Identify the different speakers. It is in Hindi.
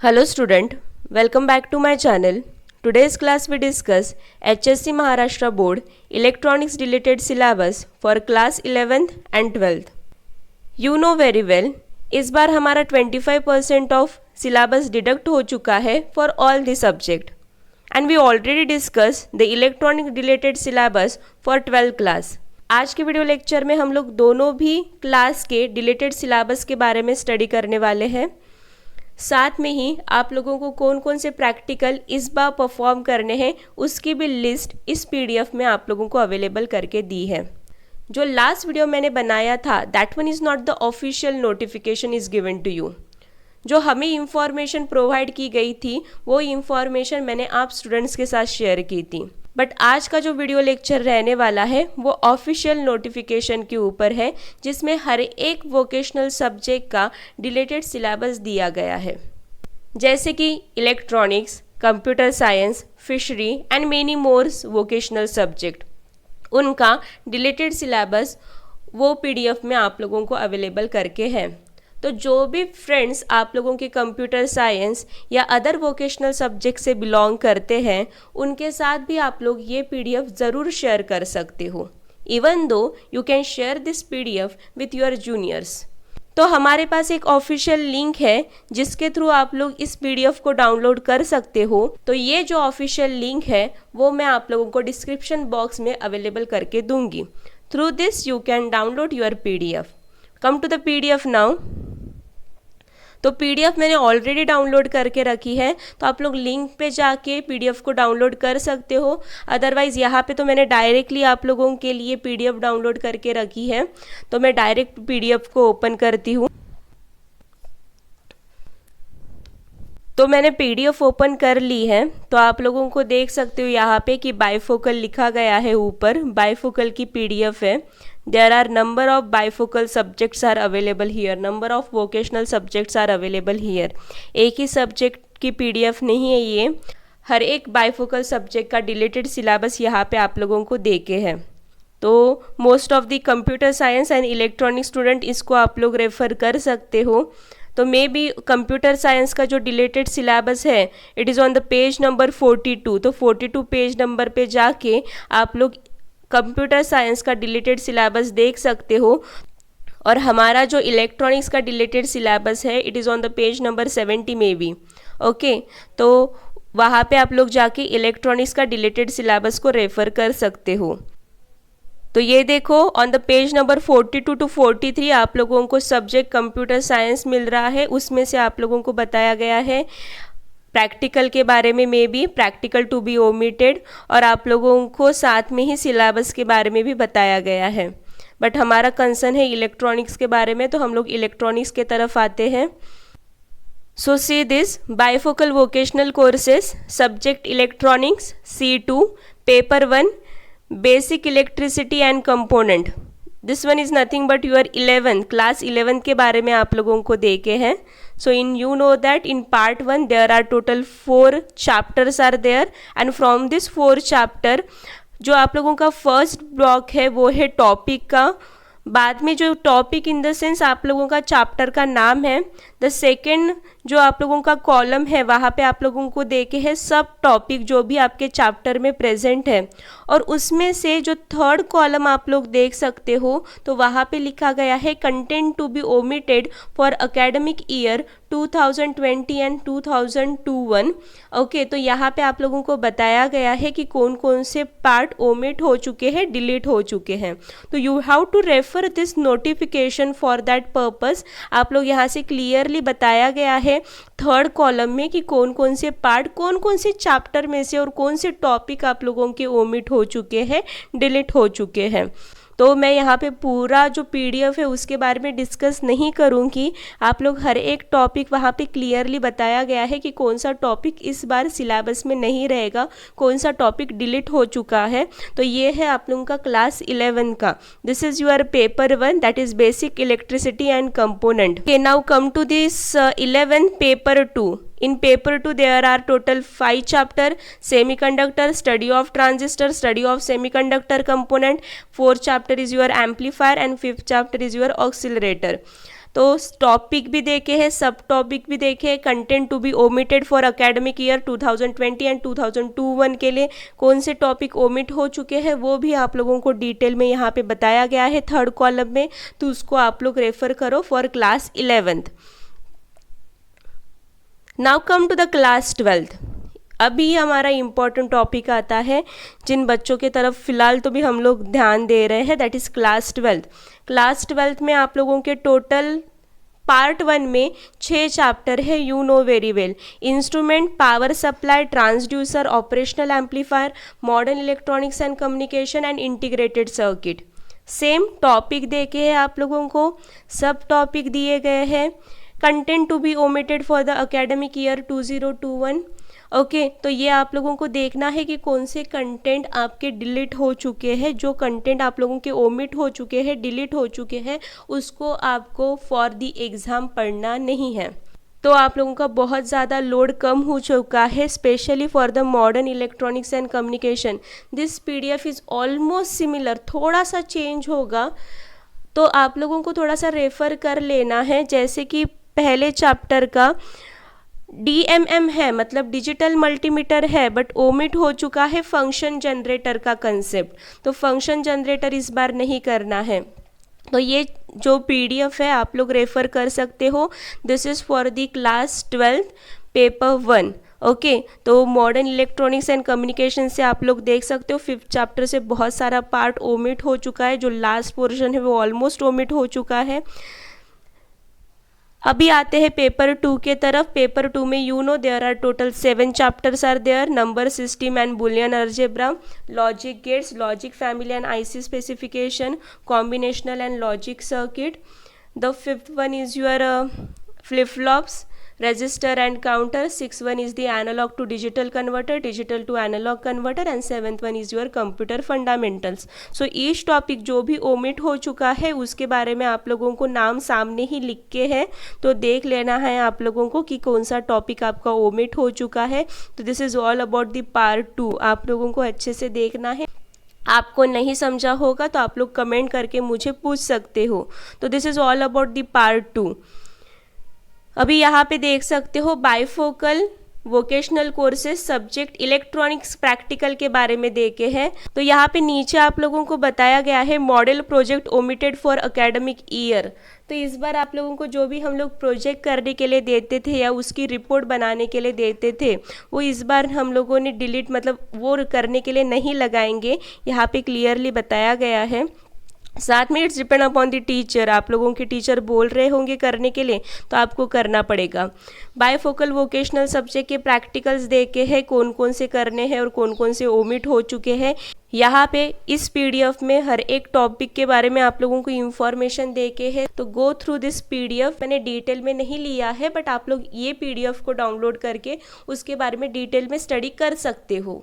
Speaker 1: Hello student, welcome back to my channel. Today's class we discuss HSC Maharashtra Board Electronics related syllabus for class 11th and 12th. You know very well, इस बार हमारा 25% ऑफ सिलेबस डिडक्ट हो चुका है for all the subject and we already discuss the electronic related syllabus for 12th class. आज के वीडियो लेक्चर में हम लोग दोनों भी क्लास के रिलेटेड सिलेबस के बारे में स्टडी करने वाले हैं. साथ में ही आप लोगों को कौन कौन से प्रैक्टिकल इस बार परफॉर्म करने हैं उसकी भी लिस्ट इस पीडीएफ में आप लोगों को अवेलेबल करके दी है. जो लास्ट वीडियो मैंने बनाया था that one is not the official notification is given to you. जो हमें इंफॉर्मेशन प्रोवाइड की गई थी वो इंफॉर्मेशन मैंने आप स्टूडेंट्स के साथ शेयर की थी. बट आज का जो वीडियो लेक्चर रहने वाला है वो ऑफिशियल नोटिफिकेशन के ऊपर है जिसमें हर एक वोकेशनल सब्जेक्ट का रिलेटेड सिलेबस दिया गया है, जैसे कि electronics, computer science, fishery and many mores vocational subject. उनका रिलेटेड सिलेबस वो पीडीएफ में आप लोगों को अवेलेबल करके है. तो जो भी फ्रेंड्स आप लोगों के कंप्यूटर साइंस या अदर वोकेशनल सब्जेक्ट से बिलोंग करते हैं उनके साथ भी आप लोग ये पीडीएफ ज़रूर शेयर कर सकते हो. Even though you can share this PDF with your juniors. तो हमारे पास एक ऑफिशियल लिंक है जिसके थ्रू आप लोग इस पीडीएफ को डाउनलोड कर सकते हो. तो ये जो ऑफिशियल लिंक है वो मैं आप लोगों को डिस्क्रिप्शन बॉक्स में अवेलेबल करके दूंगी. Through this you can download your PDF. Come to the PDF now. तो पीडीएफ मैंने ऑलरेडी डाउनलोड करके रखी है, तो आप लोग लिंक पे जाके पीडीएफ को डाउनलोड कर सकते हो. अदरवाइज़ यहाँ पे तो मैंने डायरेक्टली आप लोगों के लिए पीडीएफ डाउनलोड करके रखी है. तो मैं डायरेक्ट पीडीएफ को ओपन करती हूँ. तो मैंने पीडीएफ ओपन कर ली है. तो आप लोगों को देख सकते हो यहाँ पे कि बाइफोकल लिखा गया है ऊपर. बाइफोकल की पीडीएफ है. There are number of bifocal subjects are available here. Number of vocational subjects are available here. एक ही सब्जेक्ट की पीडीएफ नहीं है ये. हर एक बाइफोकल सब्जेक्ट का रिलेटेड सिलेबस यहाँ पे आप लोगों को दे के है. तो most of the computer science and electronic student इसको आप लोग रेफ़र कर सकते हो. तो मे बी कंप्यूटर साइंस का जो रिलेटेड सिलेबस है it is on the page number 42. तो 42 पेज नंबर पे जाके आप लोग कंप्यूटर साइंस का रिलेटेड सिलेबस देख सकते हो. और हमारा जो इलेक्ट्रॉनिक्स का रिलेटेड सिलेबस है it is on the page number 70 में भी. ओके, तो वहाँ पे आप लोग जाके इलेक्ट्रॉनिक्स का रिलेटेड सिलेबस को रेफ़र कर सकते हो. तो ये देखो on the page number 42 to 43 आप लोगों को सब्जेक्ट कंप्यूटर साइंस मिल रहा है. उसमें से आप लोगों को बताया गया है प्रैक्टिकल के बारे में, may be practical to be omitted, और आप लोगों को साथ में ही सिलेबस के बारे में भी बताया गया है. बट हमारा कंसर्न है इलेक्ट्रॉनिक्स के बारे में, तो हम लोग इलेक्ट्रॉनिक्स के तरफ आते हैं. So see this bifocal vocational courses subject electronics C2 paper 1 basic electricity and component. This one is nothing but your 11 class 11 के बारे में आप लोगों को देखे हैं. So you know that in part 1 there are total 4 chapters are there and from this 4 chapter जो आप लोगों का फर्स्ट ब्लॉक है वो है टॉपिक का. बाद में जो टॉपिक इन द सेंस आप लोगों का चैप्टर का नाम है. द सेकेंड जो आप लोगों का कॉलम है वहाँ पे आप लोगों को देखे है सब टॉपिक जो भी आपके चैप्टर में प्रेजेंट है. और उसमें से जो थर्ड कॉलम आप लोग देख सकते हो तो वहाँ पे लिखा गया है content to be omitted for academic year 2020 and 2021. Okay, तो यहाँ पे आप लोगों को बताया गया है कि कौन कौन से पार्ट ओमिट हो चुके हैं, डिलीट हो चुके हैं. तो you have to refer this notification for that purpose. आप लोग यहाँ से क्लियरली बताया गया है थर्ड कॉलम में कि कौन कौन से पार्ट, कौन कौन से चैप्टर में से और कौन से टॉपिक आप लोगों के ओमिट हो चुके हैं, डिलीट हो चुके हैं. तो मैं यहाँ पे पूरा जो पीडीएफ है उसके बारे में डिस्कस नहीं करूँगी. आप लोग हर एक टॉपिक वहाँ पे क्लियरली बताया गया है कि कौन सा टॉपिक इस बार सिलेबस में नहीं रहेगा, कौन सा टॉपिक डिलीट हो चुका है. तो ये है आप लोगों का क्लास 11 का. This is your paper 1 that is basic electricity and component. Okay, now come to this 11 paper 2. In paper 2 there are total 5 chapter: semiconductor, study of transistor, study of semiconductor component. 4th chapter is your amplifier and 5th chapter is your accelerator. तो टॉपिक भी देखे हैं, सब टॉपिक भी देखे हैं। Content to be omitted for academic year 2020 and 2021 के लिए कौन से टॉपिक ओमिट हो चुके हैं वो भी आप लोगों को डिटेल में यहाँ पे बताया गया है थर्ड कॉलम में, तो उसको आप लोग रेफर करो for class 11th। Now come to the class 12th। अभी हमारा इम्पॉर्टेंट टॉपिक आता है जिन बच्चों के तरफ फ़िलहाल तो भी हम लोग ध्यान दे रहे हैं, that is class 12th। Class 12th में आप लोगों के टोटल पार्ट 1 में 6 चैप्टर है, you know very well. Instrument, power supply, transducer, operational amplifier, modern electronics and communication and integrated circuit. Same topic देखे हैं आप लोगों को, सब टॉपिक दिए गए हैं। Content to be omitted for the academic year 2021। Okay, तो ये आप लोगों को देखना है कि कौन से कंटेंट आपके डिलीट हो चुके हैं। जो कंटेंट आप लोगों के ओमिट हो चुके हैं, डिलीट हो चुके हैं, उसको आपको फॉर द एग्ज़ाम पढ़ना नहीं है। तो आप लोगों का बहुत ज़्यादा लोड कम हो चुका है, specially for the modern electronics and communication. This PDF is almost similar, थोड़ा सा चेंज होगा, तो आप लोगों को थोड़ा सा रेफ़र कर लेना है। जैसे कि पहले चैप्टर का DMM है, मतलब डिजिटल मल्टीमीटर है, बट ओमिट हो चुका है फंक्शन जनरेटर का कंसेप्ट, तो फंक्शन जनरेटर इस बार नहीं करना है। तो ये जो PDF है आप लोग रेफ़र कर सकते हो। This is for the class 12th paper 1। Okay, तो मॉडर्न इलेक्ट्रॉनिक्स एंड कम्युनिकेशन से आप लोग देख सकते हो 5th चैप्टर से बहुत सारा पार्ट ओमिट हो चुका है। जो लास्ट पोर्शन है वो ऑलमोस्ट ओमिट हो चुका है। अभी आते हैं पेपर 2 के तरफ। पेपर 2 में you know there are total 7 chapters are there. Number system and Boolean algebra, logic gates, logic family and IC specification, combinational and logic circuit. The 5th one is your flip flops, register and counter. 6th one is the analog to digital converter, digital to analog converter, and 7th one is your computer fundamentals. So each topic जो भी ओमिट हो चुका है उसके बारे में आप लोगों को नाम सामने ही लिख के है, तो देख लेना है आप लोगों को कि कौन सा टॉपिक आपका ओमिट हो चुका है। तो this is all about the part 2, आप लोगों को अच्छे से देखना है। आपको नहीं समझा होगा तो आप लोग कमेंट करके मुझे पूछ सकते हो। तो this is all about the part 2। अभी यहाँ पे देख सकते हो bifocal vocational courses subject electronics practical के बारे में देखे हैं। तो यहाँ पे नीचे आप लोगों को बताया गया है model project omitted for academic year. तो इस बार आप लोगों को जो भी हम लोग प्रोजेक्ट करने के लिए देते थे या उसकी रिपोर्ट बनाने के लिए देते थे वो इस बार हम लोगों ने डिलीट, मतलब वो करने के लिए नहीं लगाएंगे, यहाँ पे क्लियरली बताया गया है। साथ में it's depend upon the teacher, आप लोगों के टीचर बोल रहे होंगे करने के लिए तो आपको करना पड़ेगा। बायफोकल वोकेशनल सब्जेक्ट के प्रैक्टिकल्स देखे हैं, कौन कौन से करने हैं और कौन कौन से ओमिट हो चुके हैं। यहाँ पे इस PDF में हर एक टॉपिक के बारे में आप लोगों को इन्फॉर्मेशन देके है, तो गो थ्रू दिस PDF। मैंने डिटेल में नहीं लिया है, बट आप लोग ये PDF को डाउनलोड करके उसके बारे में डिटेल में स्टडी कर सकते हो।